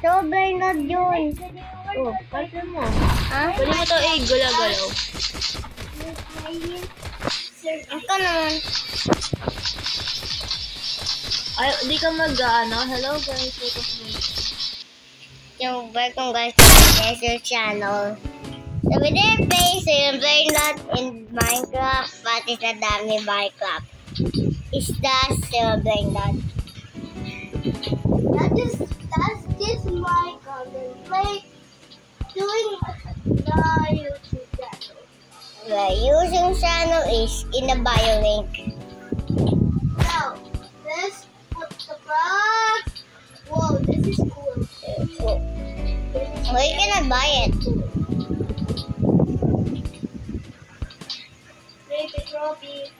Sobrang not yun. Oh, kasi mo. Ha? Pwede mo to galaw-galaw. Ito naman. Ay, di ka mag-ano. Hello guys, focus mo. Yung welcome guys to my YouTube channel. So we did play Silver Nut in Minecraft, but it's a dummy Minecraft. It's the Silver Nut. That's just Minecraft and play doing the YouTube channel. The using channel is in the bio link. Now, let's put the box. Whoa, this is cool. Where you gonna buy it? Baby Robbie,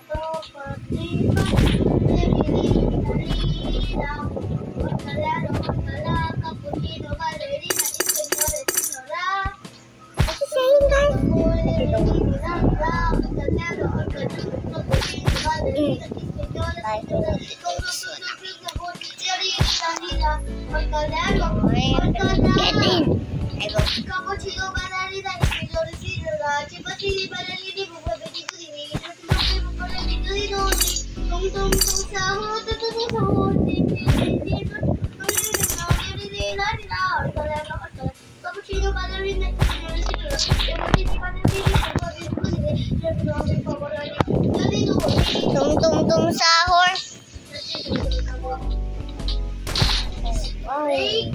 tung sahur. Ay.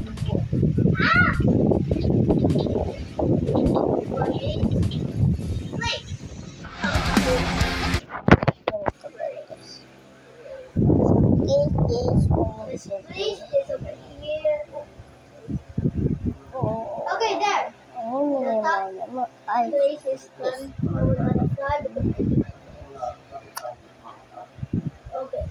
Okay, there. Place is done. Okay.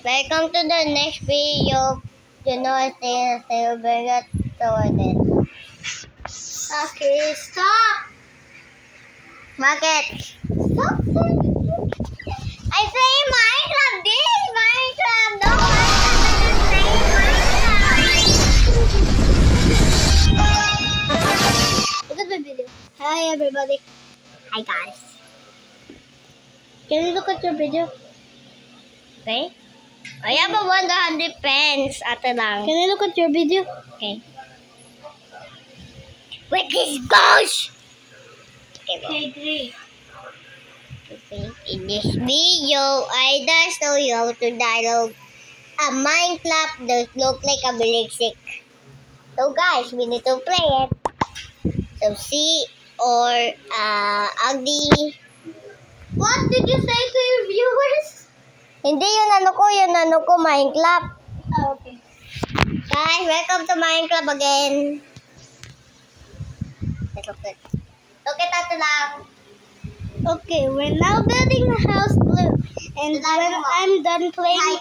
Welcome to the next video. You know I say Silver Nut toward it. Okay, stop! Bakit? Stop! I say Minecraft! This Minecraft! No, look at the video. Hi everybody. Hi guys. Can you look at your video? Okay. I have a 100 pens. Ate lang. Can I look at your video? Okay. With this ghost! Okay, great. In this video, I just show you how to download a Minecraft that look like a Basic. So guys, we need to play it. So C or Ugly. What did you say to your viewers? Hindi yun ano ko, Minecraft. Oh, okay. Guys, welcome to Minecraft again. Okay, tato lang. Okay, we're now building the house blue. And when I'm done playing...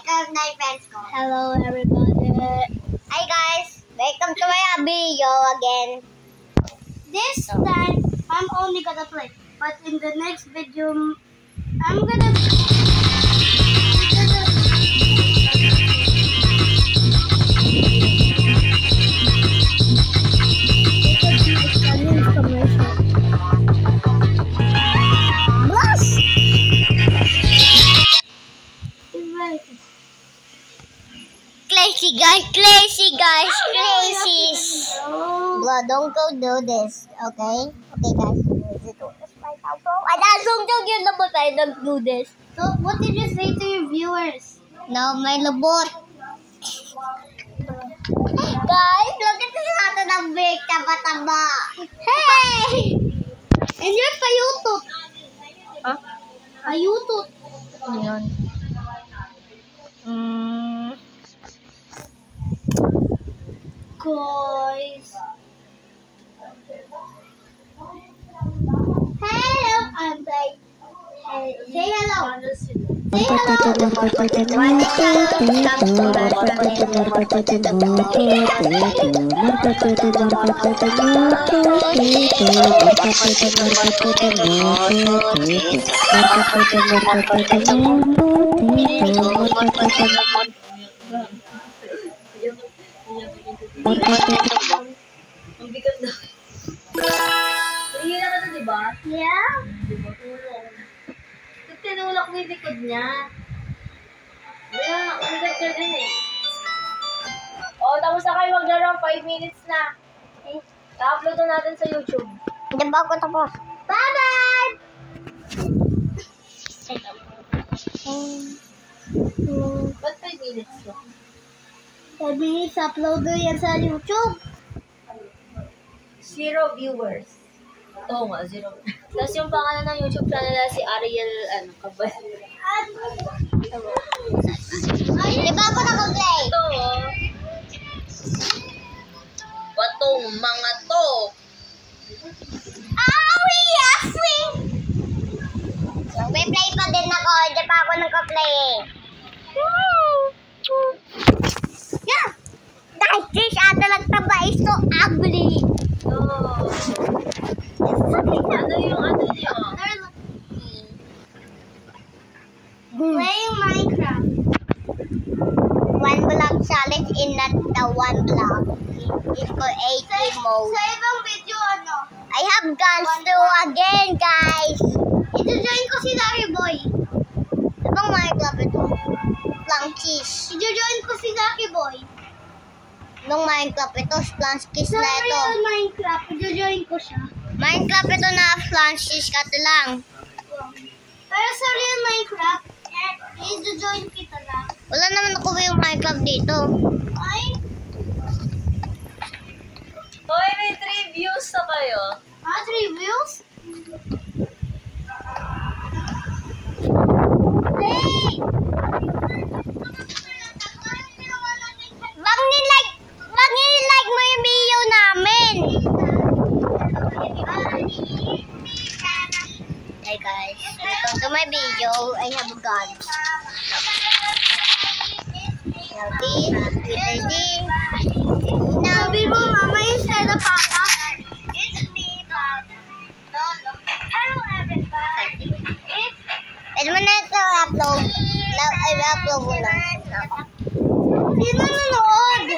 Hello, everybody. Hi, guys. Welcome to my video again. This time, I'm only gonna play. But in the next video, I'm gonna... Crazy guys. Bro, don't go do this, okay? Okay, guys. I don't do this. So, what did you say to your viewers? No, may lubot. Guys, look at this natin ng break, taba-taba. Hey! And you're pa-YouTube. Huh? Pa-YouTube. Ano yun? Guys. Hello, I'm playing. Say hello. Ang bigat na. Hihila ka na, diba? Yeah? Diba? Tulong. Ito tinulak mo yung likod niya. Kaya, umigat ka din eh. O, tapos na kayo maglaro. 5 minutes na. I-upload na natin sa YouTube. Hindi ba ako tapos? Bye-bye! Ba't 5 minutes to? Sabi, sa-upload yan sa YouTube. 0 viewers. Oo nga, 0. Tapos yung pangalan ng YouTube channel na si Ariel, Kabal. Di ba ako nag-play? Ito, oh. Batong mga to. Awi! May play pa din ako. Hindi pa ako nag-play eh. Yeah! Guys, this ata nagtaba is so ugly. Oh. Ano yung ano niyo? Playing Minecraft. One block challenge in not the one block. It's for 80 mode. Sa ibang video, ano? I have guns too again, guys. Ito-join ko si Larry Boy. Ibang Minecraft ito. Plankies. Ito-join ko si Lucky Boy. Nung Minecraft ito, Plankies na ito. Sa real Minecraft, ito-join ko siya. Minecraft ito na Plankies ka lang. Pero sa real Minecraft, ito-join kita lang. Wala naman ako yung Minecraft dito. Ay? Hoy, may 3 views na kayo. 3 views? Hey! Wag ni-like mo yung video namin. Hey guys, welcome to my video. I have a gun. Sabi mo, mama, instead of papa. It's me, papa. Hello, everybody. Pwede mo na ito upload. I-upload mo lang. Sino nanood?